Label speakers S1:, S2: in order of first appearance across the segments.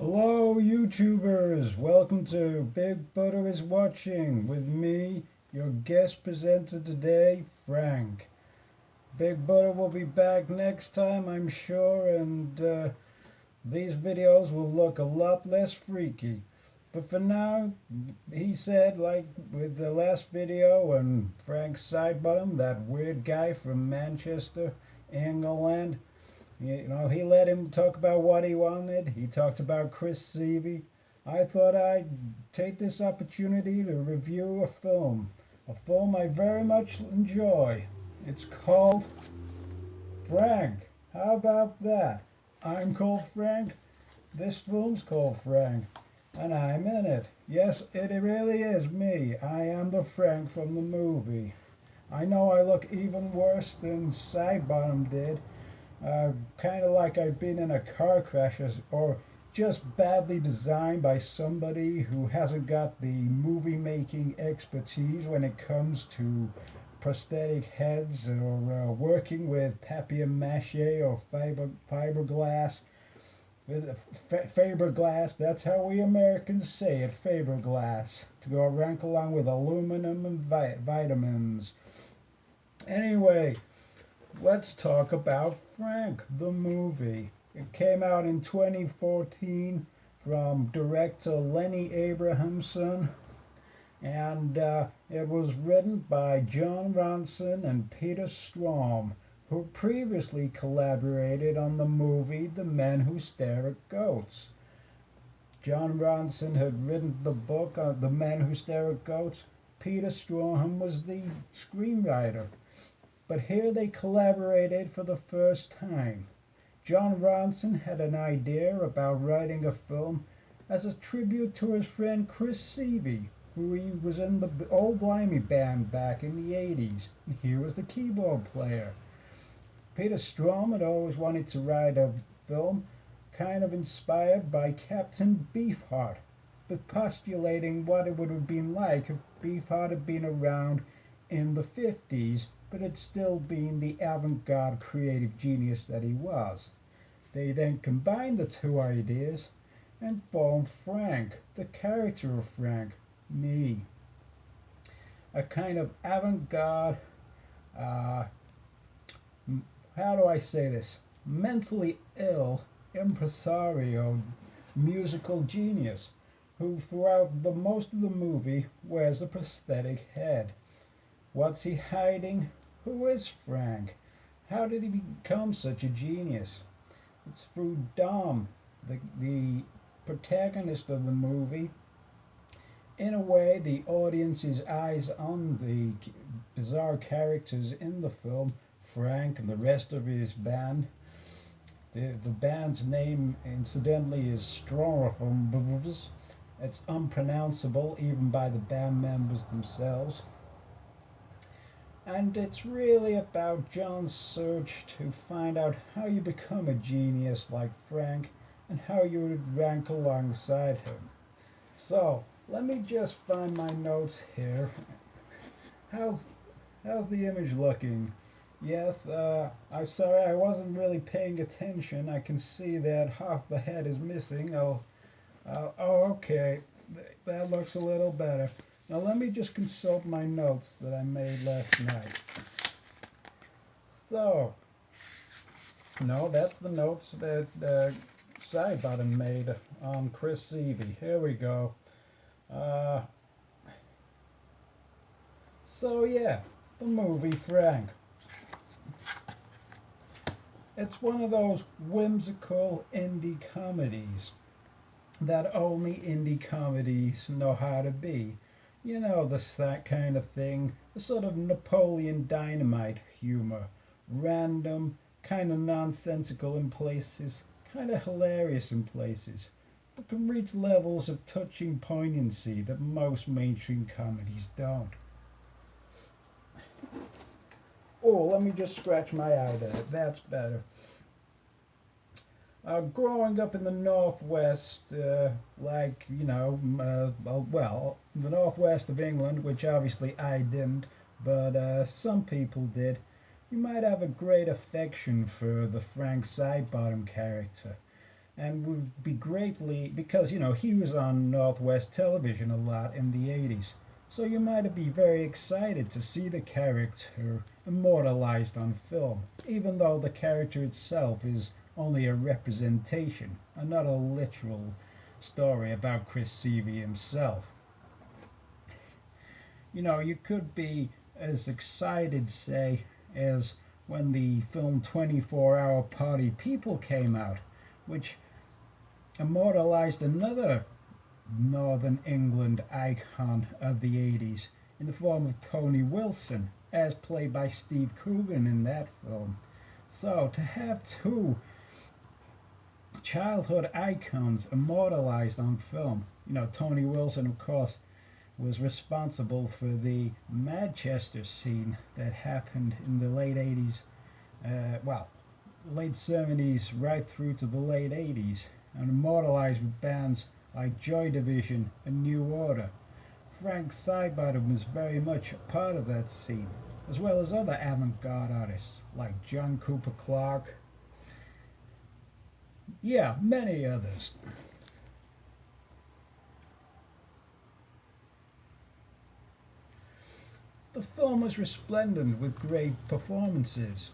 S1: Hello, YouTubers! Welcome to Big Butter is Watching with me, your guest presenter today, Frank. Big Butter will be back next time, I'm sure, and these videos will look a lot less freaky. But for now, he said, like with the last video, and Frank Sidebottom, that weird guy from Manchester, England, he let him talk about what he wanted. He talked about Chris Seavey. I thought I'd take this opportunity to review a film I very much enjoy. It's called Frank. How about that? I'm called Frank. This film's called Frank, and I'm in it. Yes, it really is me. I am the Frank from the movie. I know I look even worse than Sidebottom did. Kind of like I've been in a car crash or just badly designed by somebody who hasn't got the movie making expertise when it comes to prosthetic heads or working with papier-mâché or fiberglass. Fiberglass, that's how we Americans say it, fiberglass, to go rank along with aluminum and vitamins. Anyway, let's talk about Frank, the movie. It came out in 2014 from director Lenny Abrhamson, and it was written by Jon Ronson and Peter Strahm, who previously collaborated on the movie The Men Who Stare at Goats. Jon Ronson had written the book The Men Who Stare at Goats. Peter Strahm was the screenwriter. But here they collaborated for the first time. Jon Ronson had an idea about writing a film as a tribute to his friend Chris Seavey, who he was in the Old Blimey band back in the 80s, and he was the keyboard player. Peter Strahm had always wanted to write a film kind of inspired by Captain Beefheart, but postulating what it would have been like if Beefheart had been around in the 50s, but had still been the avant-garde creative genius that he was. They then combined the two ideas and formed Frank, the character of Frank, me. A kind of avant-garde, how do I say this, mentally ill impresario musical genius who throughout the most of the movie wears a prosthetic head. What's he hiding? Who is Frank? How did he become such a genius? It's through Dom, the protagonist of the movie. In a way, the audience's eyes on the bizarre characters in the film, Frank and the rest of his band. The band's name, incidentally, is Strorofumbles. It's unpronounceable even by the band members themselves. And it's really about John's search to find out how you become a genius like Frank and how you would rank alongside him. So, let me just find my notes here. How's the image looking? Yes, I'm sorry I wasn't really paying attention. I can see that half the head is missing. Oh, okay. That looks a little better. Now let me just consult my notes that I made last night. So, no, that's the notes that Sidebottom made on Chris Seavey. Here we go. So yeah, the movie Frank. It's one of those whimsical indie comedies that only indie comedies know how to be. You know, that kind of thing, the sort of Napoleon Dynamite humor. Random, kind of nonsensical in places, kind of hilarious in places, but can reach levels of touching poignancy that most mainstream comedies don't. Oh, let me just scratch my eye there. That's better. Growing up in the Northwest, like, the Northwest of England, which obviously I didn't, but some people did, you might have a great affection for the Frank Sidebottom character. and would be greatly because he was on Northwest television a lot in the 80s. So you might be very excited to see the character immortalized on film, even though the character itself is only a representation, and not a literal story about Chris Seavey himself. You could be as excited, say, as when the film 24-Hour Party People came out, which immortalized another Northern England icon of the 80s in the form of Tony Wilson, as played by Steve Coogan in that film. So to have two childhood icons immortalized on film, Tony Wilson, of course, was responsible for the Manchester scene that happened in the late 80s, late 70s right through to the late 80s, and immortalized with bands like Joy Division and New Order. Frank Sidebottom was very much a part of that scene, as well as other avant-garde artists like John Cooper Clarke. Yeah, many others. The film is resplendent with great performances.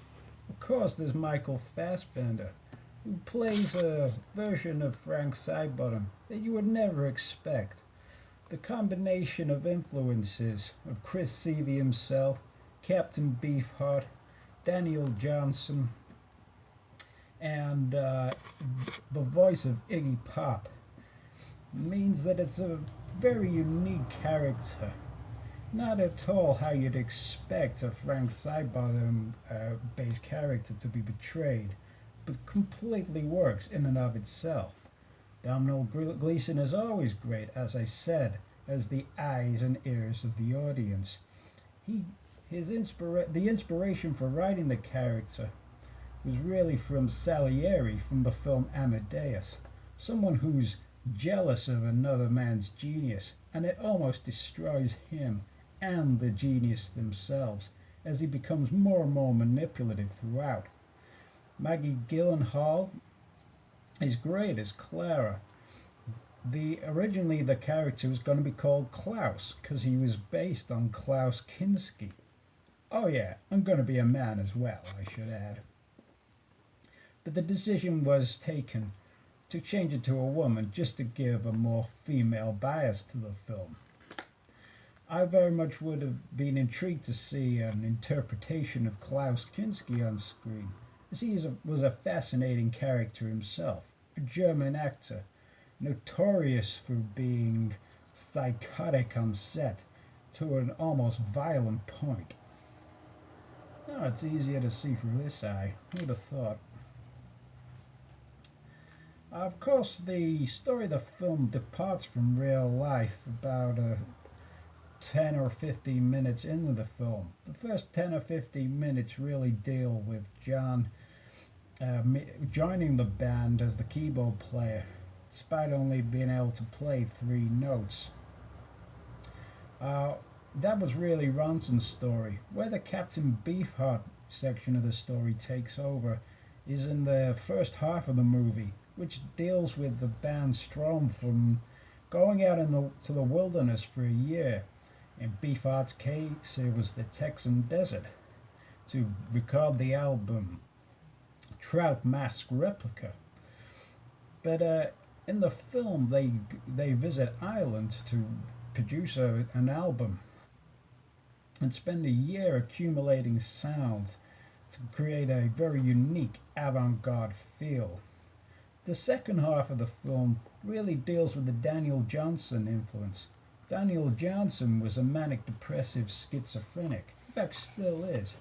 S1: Of course, there's Michael Fassbender, who plays a version of Frank Sidebottom that you would never expect. The combination of influences of Chris Seavey himself, Captain Beefheart, Daniel Johnson, and the voice of Iggy Pop means that it's a very unique character. Not at all how you'd expect a Frank Sidebottom based character to be portrayed, but completely works in and of itself. Domhnall Gleeson is always great, as I said, as the eyes and ears of the audience. The inspiration for writing the character was really from Salieri from the film Amadeus, someone who's jealous of another man's genius, and it almost destroys him and the genius themselves as he becomes more and more manipulative throughout. Maggie Gyllenhaal is great as Clara. Originally the character was going to be called Klaus because he was based on Klaus Kinski. Oh yeah, I'm going to be a man as well, I should add. But the decision was taken to change it to a woman just to give a more female bias to the film. I very much would have been intrigued to see an interpretation of Klaus Kinski on screen, as he was a fascinating character himself, a German actor, notorious for being psychotic on set to an almost violent point. Oh, it's easier to see through this eye. Who'd have thought? Of course, the story of the film departs from real life about 10 or 15 minutes into the film. The first 10 or 15 minutes really deal with John joining the band as the keyboard player, despite only being able to play 3 notes. That was really Ronson's story. Where the Captain Beefheart section of the story takes over is in the first half of the movie, which deals with the band Strom from going out to the wilderness for a year. In Beefheart's case, it was the Texan desert, to record the album Trout Mask Replica. But in the film, they visit Ireland to produce an album and spend a year accumulating sounds to create a very unique avant-garde feel. The second half of the film really deals with the Daniel Johnson influence. Daniel Johnson was a manic depressive schizophrenic, in fact still is,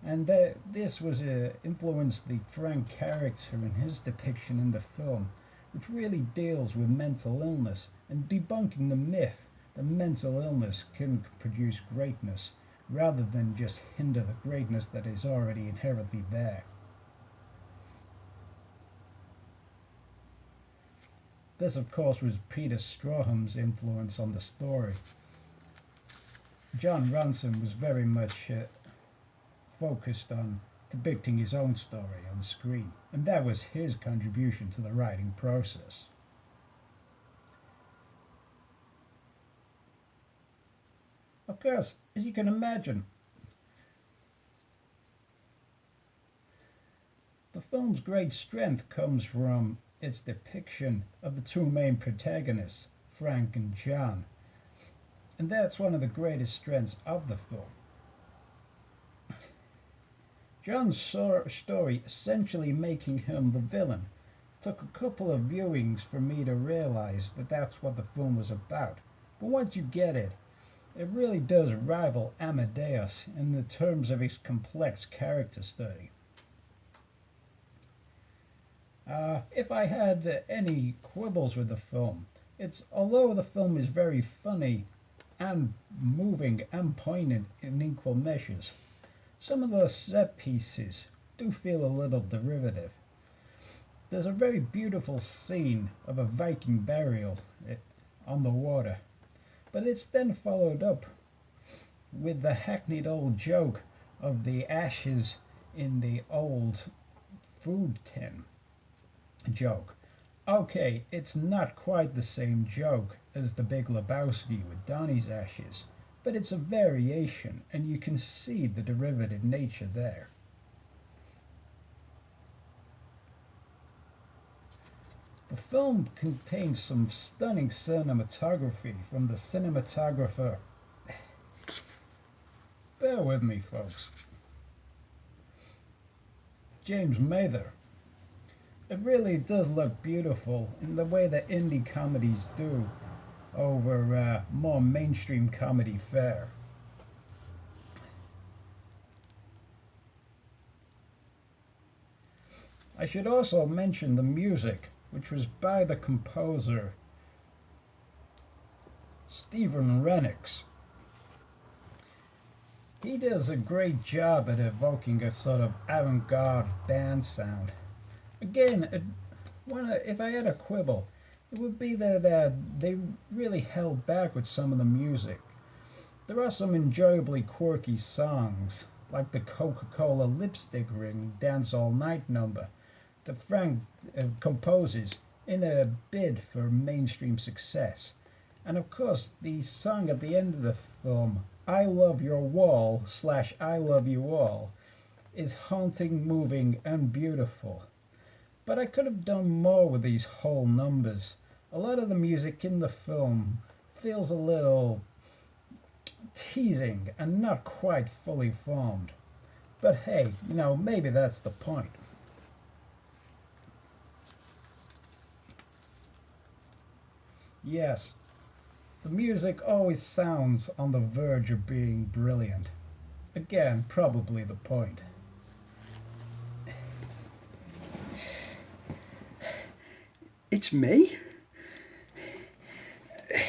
S1: and this was influenced the Frank character in his depiction in the film, which really deals with mental illness and debunking the myth that mental illness can produce greatness rather than just hinder the greatness that is already inherently there. This, of course, was Peter Straugham's influence on the story. Jon Ronson was very much focused on depicting his own story on screen, and that was his contribution to the writing process. Of course, as you can imagine, the film's great strength comes from its depiction of the two main protagonists, Frank and Jon, and that's one of the greatest strengths of the film. Jon's story, essentially making him the villain, took a couple of viewings for me to realize that that's what the film was about. But once you get it, it really does rival Amadeus in the terms of its complex character study. If I had any quibbles with the film, it's although the film is very funny and moving and poignant in equal measures, some of the set pieces do feel a little derivative. There's a very beautiful scene of a Viking burial on the water, but it's then followed up with the hackneyed old joke of the ashes in the old food tin joke. Okay, it's not quite the same joke as the Big Lebowski with Donnie's ashes, but it's a variation, and you can see the derivative nature there. The film contains some stunning cinematography from the cinematographer. Bear with me, folks. James Mather. It really does look beautiful in the way that indie comedies do over more mainstream comedy fare. I should also mention the music, which was by the composer Stephen Rennicks. He does a great job at evoking a sort of avant-garde band sound. Again, if I had a quibble, it would be that they really held back with some of the music. There are some enjoyably quirky songs, like the Coca-Cola lipstick ring Dance All Night number that Frank composes in a bid for mainstream success. And of course, the song at the end of the film, I Love Your Wall / I Love You All, is haunting, moving, and beautiful. But I could have done more with these whole numbers. A lot of the music in the film feels a little teasing and not quite fully formed. But hey, maybe that's the point. Yes, the music always sounds on the verge of being brilliant. Again, probably the point.
S2: It's me?
S1: The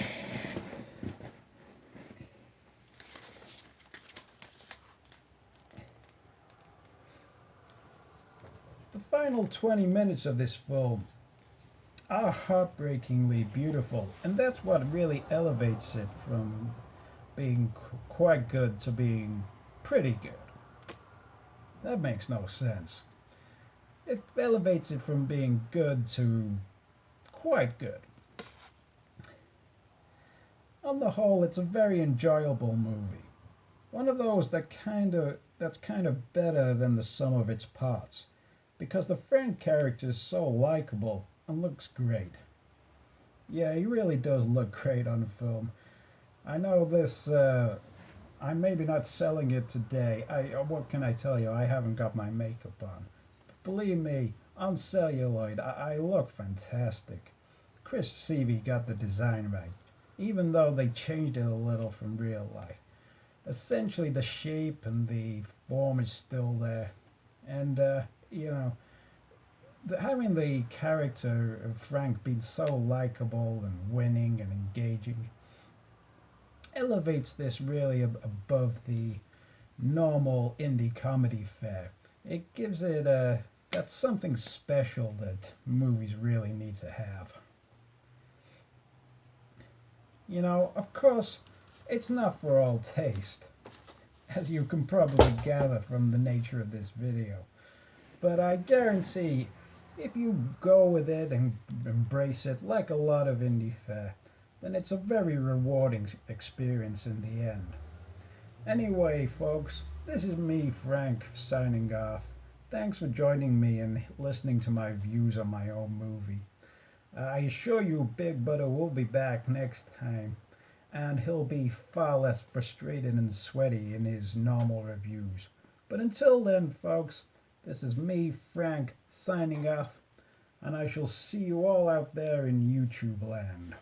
S1: final 20 minutes of this film are heartbreakingly beautiful, and that's what really elevates it from being quite good to being pretty good. That makes no sense. It elevates it from being good to quite good. On the whole, it's a very enjoyable movie. One of those that's kind of better than the sum of its parts, because the Frank character is so likable and looks great. Yeah, he really does look great on the film. I know this. I'm maybe not selling it today. What can I tell you? I haven't got my makeup on. But believe me, on celluloid, I look fantastic. Chris Seavey got the design right, even though they changed it a little from real life. Essentially, the shape and the form is still there, and having the character of Frank being so likable and winning and engaging elevates this really above the normal indie comedy fare. It gives it got something special that movies really need to have. Of course, it's not for all taste. as you can probably gather from the nature of this video. But I guarantee, if you go with it and embrace it like a lot of indie fare, then it's a very rewarding experience in the end. Anyway, folks, this is me, Frank, signing off. Thanks for joining me and listening to my views on my own movie. I assure you Big Butter will be back next time, and he'll be far less frustrated and sweaty in his normal reviews. But until then, folks, this is me, Frank, signing off, and I shall see you all out there in YouTube land.